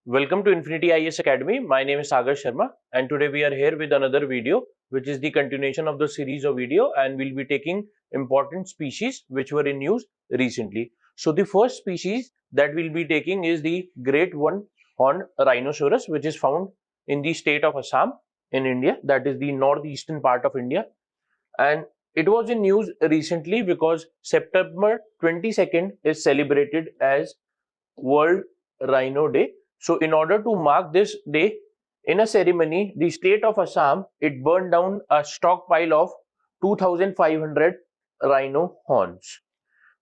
Welcome to Infinity IAS Academy. My name is Sagar Sharma and today we are here with another video which is the continuation of the series of video, and we'll be taking important species which were in news recently. So the first species that we'll be taking is the great one-horned rhinoceros, which is found in the state of Assam in India, that is the northeastern part of India. And it was in news recently because September 22nd is celebrated as World Rhino Day. So in order to mark this day, in a ceremony, the state of Assam, it burned down a stockpile of 2,500 rhino horns.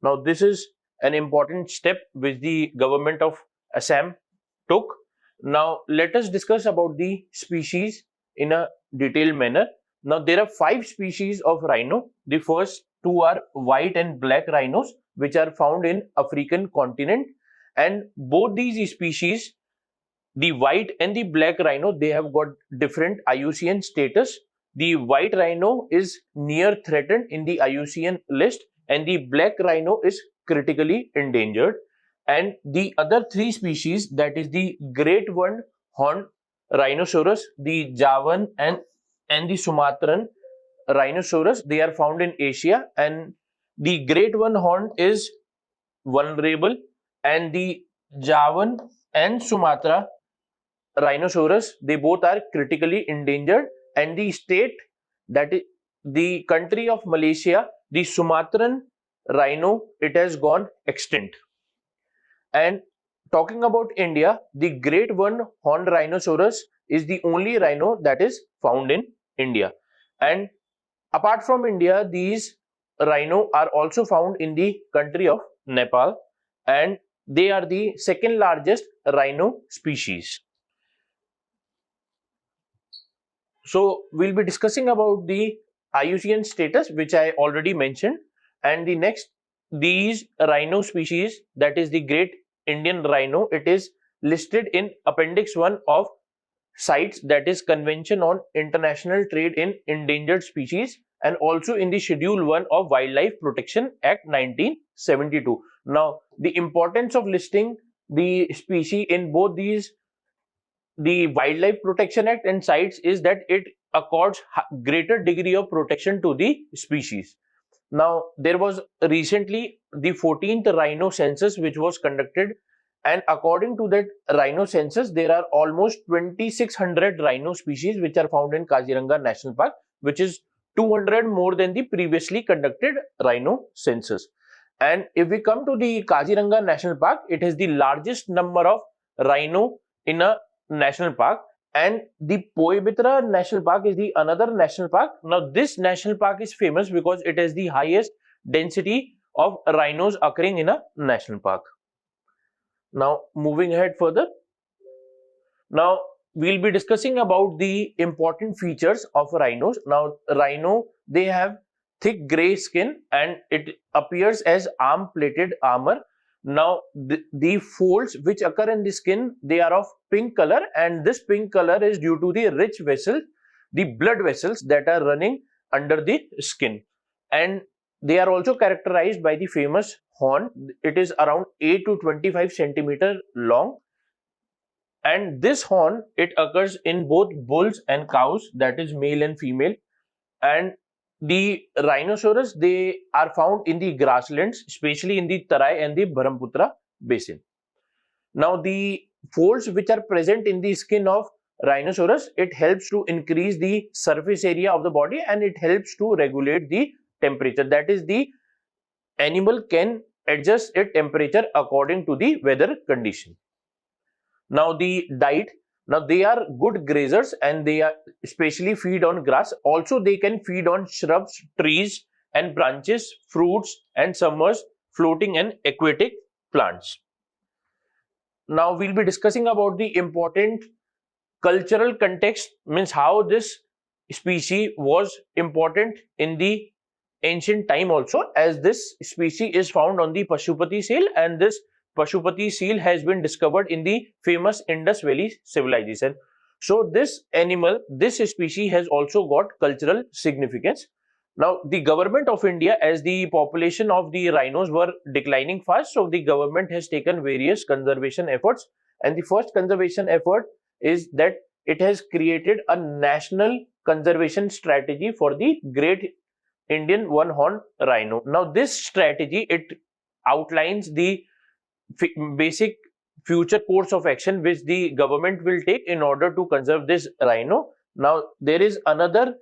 Now this is an important step which the government of Assam took. Now let us discuss about the species in a detailed manner. Now there are 5 species of rhino. The first 2 are white and black rhinos, which are found in African continent, and both these species, the white and the black rhino, they have got different IUCN status. The white rhino is near threatened in the IUCN list, and the black rhino is critically endangered. And the other 3 species, that is the great one-horned rhinoceros, the Javan and the Sumatran rhinoceros, they are found in Asia, and the great one-horned is vulnerable, and the Javan and Sumatra rhinoceros, they both are critically endangered. And the state, that is the country of Malaysia, the Sumatran rhino, it has gone extinct. And talking about India, the great one-horned rhinoceros is the only rhino that is found in India. And apart from India, these rhino are also found in the country of Nepal, and they are the second largest rhino species. So we'll be discussing about the IUCN status, which I already mentioned, and the next, these rhino species, that is the great Indian rhino, it is listed in Appendix 1 of CITES, that is Convention on International Trade in Endangered Species, and also in the Schedule 1 of Wildlife Protection Act 1972. Now, the importance of listing the species in both these, the Wildlife Protection Act and CITES, is that it accords greater degree of protection to the species. Now, there was recently the 14th rhino census which was conducted, and according to that rhino census, there are almost 2,600 rhino species which are found in Kaziranga National Park, which is 200 more than the previously conducted rhino census. And if we come to the Kaziranga National Park, it has the largest number of rhino in a national park, and the Poebitra National Park is the another national park. Now this national park is famous because it has the highest density of rhinos occurring in a national park. Now moving ahead further, now we'll be discussing about the important features of rhinos. Now rhino, they have thick gray skin and it appears as arm-plated armor. Now the folds which occur in the skin, they are of pink color, and this pink color is due to the rich vessels, the blood vessels that are running under the skin. And they are also characterized by the famous horn. It is around 8 to 25 centimeter long, and this horn, it occurs in both bulls and cows, that is male and female. And the rhinoceros, they are found in the grasslands, especially in the Tarai and the Brahmaputra basin. Now the folds which are present in the skin of rhinoceros, it helps to increase the surface area of the body, and it helps to regulate the temperature. That is, the animal can adjust its temperature according to the weather condition. Now the diet, now they are good grazers and they are especially feed on grass. Also they can feed on shrubs, trees and branches, fruits and submerged, floating and aquatic plants. Now we'll be discussing about the important cultural context, means how this species was important in the ancient time also, as this species is found on the Pashupati seal, and this Pashupati seal has been discovered in the famous Indus Valley civilization. So this animal, this species has also got cultural significance. Now the government of India, as the population of the rhinos were declining fast, so the government has taken various conservation efforts, And the first conservation effort is that it has created a national conservation strategy for the great Indian one-horned rhino. Now, this strategy, it outlines the basic future course of action which the government will take in order to conserve this rhino. Now, there is another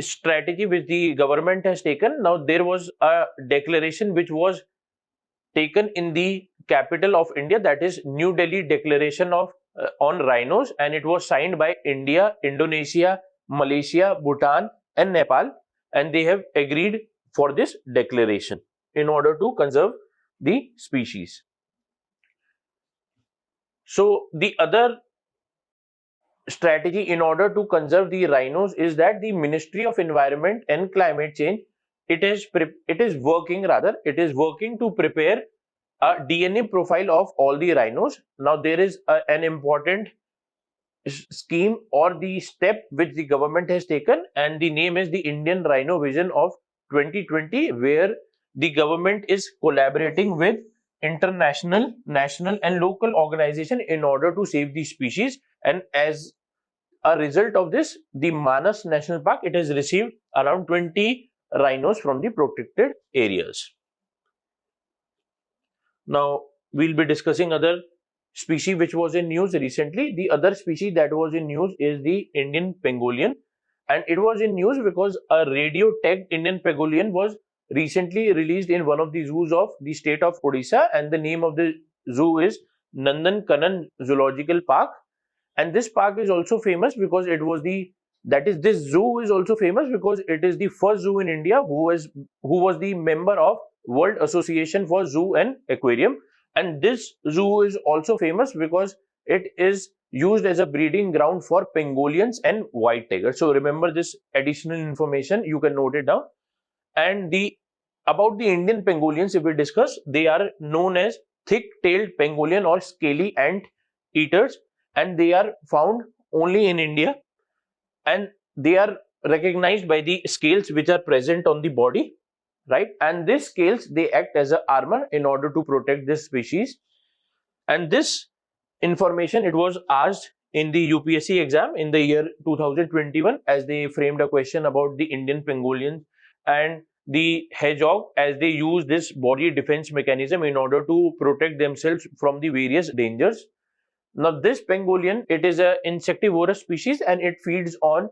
strategy which the government has taken. Now, there was a declaration which was taken in the capital of India, that is New Delhi Declaration of on Rhinos, and it was signed by India, Indonesia, Malaysia, Bhutan, and Nepal, and they have agreed for this declaration in order to conserve the species. So, the other strategy in order to conserve the rhinos is that the Ministry of Environment and Climate Change, it is working to prepare a DNA profile of all the rhinos. Now, there is an important scheme or the step which the government has taken, and the name is the Indian Rhino Vision of 2020, where the government is collaborating with international, national, and local organizations in order to save the species. And as a result of this, the Manas National Park, it has received around 20 rhinos from the protected areas. Now, we'll be discussing other species which was in news recently. The other species that was in news is the Indian pangolin, and it was in news because a radio tagged Indian pangolin was recently released in one of the zoos of the state of Odisha, and the name of the zoo is Nandan Kanan Zoological Park. And this park is also famous because it was this zoo is also famous because it is the first zoo in India who was the member of World Association for Zoo and Aquarium. And this zoo is also famous because it is used as a breeding ground for pangolins and white tigers. So remember this additional information, you can note it down. And about the Indian pangolins, if we discuss, they are known as thick-tailed pangolin or scaly ant eaters, and they are found only in India, and they are recognized by the scales which are present on the body, right? And these scales, they act as an armor in order to protect this species. And this information, it was asked in the UPSC exam in the year 2021, as they framed a question about the Indian pangolin and the hedgehog, as they use this body defense mechanism in order to protect themselves from the various dangers. Now, this pangolin, it is an insectivorous species and it feeds on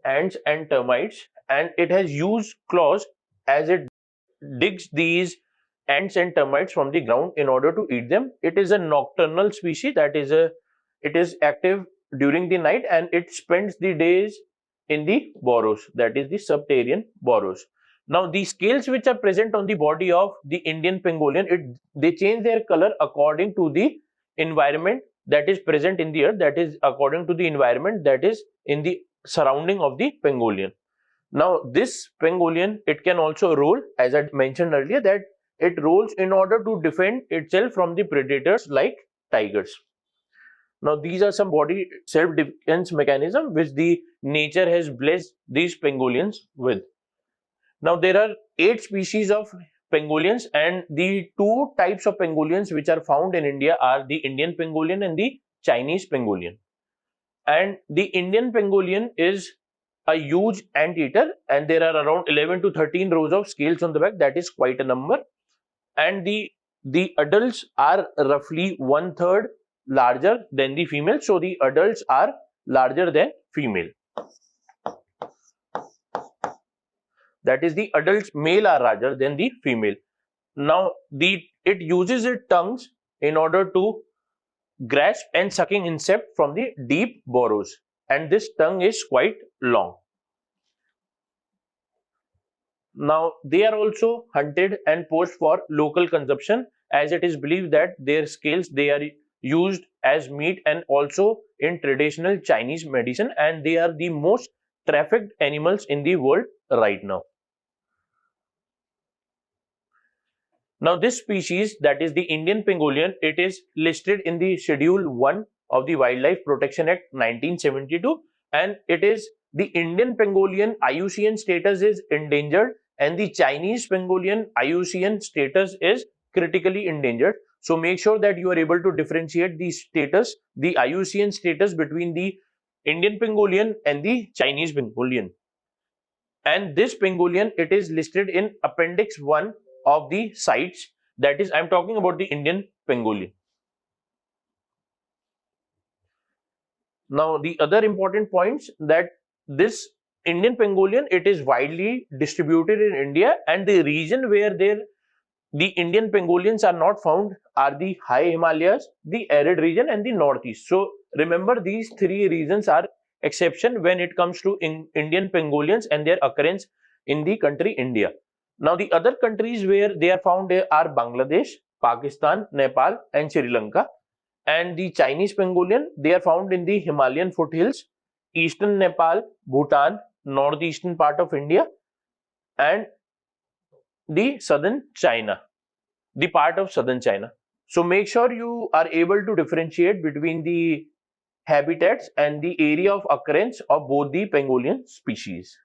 ants and termites, and it has used claws as it digs these ants and termites from the ground in order to eat them. It is a nocturnal species, that is it is active during the night, and it spends the days in the burrows, that is the subterranean burrows. Now, the scales which are present on the body of the Indian pangolin, they change their color according to the environment that is present in the earth, that is according to the environment that is in the surrounding of the pangolin. Now, this pangolin, it can also roll, as I mentioned earlier, that it rolls in order to defend itself from the predators like tigers. Now, these are some body self-defense mechanism which the nature has blessed these pangolins with. Now, there are 8 species of pangolins, and the 2 types of pangolins which are found in India are the Indian pangolin and the Chinese pangolin. And the Indian pangolin is a huge anteater, and there are around 11 to 13 rows of scales on the back. That is quite a number. And the adults are roughly 1/3 larger than the female. So the adults are larger than female. That is, the adults male are larger than the female. Now, it uses its tongues in order to grasp and sucking insect from the deep burrows, and this tongue is quite long. Now, they are also hunted and poached for local consumption, as it is believed that their scales, they are used as meat and also in traditional Chinese medicine, and they are the most trafficked animals in the world right now. Now, this species, that is the Indian pangolin, it is listed in the Schedule 1 of the Wildlife Protection Act 1972, and it is the Indian pangolin IUCN status is endangered, and the Chinese pangolin IUCN status is critically endangered. So make sure that you are able to differentiate the status, the IUCN status between the Indian pangolin and the Chinese pangolin. And this pangolin, it is listed in Appendix 1 of the CITES. That is, I'm talking about the Indian pangolin. Now, the other important points that this Indian pangolin, it is widely distributed in India, and the region where the Indian pangolins are not found are the high Himalayas, the arid region, and the northeast. So remember, these three regions are exception when it comes to Indian pangolins and their occurrence in the country India. Now, the other countries where they are found are Bangladesh, Pakistan, Nepal, and Sri Lanka. And the Chinese pangolin, they are found in the Himalayan foothills, eastern Nepal, Bhutan, northeastern part of India, and the southern China, the part of southern China. So make sure you are able to differentiate between the habitats and the area of occurrence of both the pangolin species.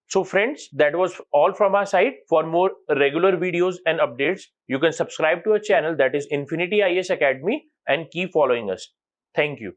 So friends, that was all from our side. For more regular videos and updates, you can subscribe to our channel, that is Infinity IAS Academy, and keep following us. Thank you.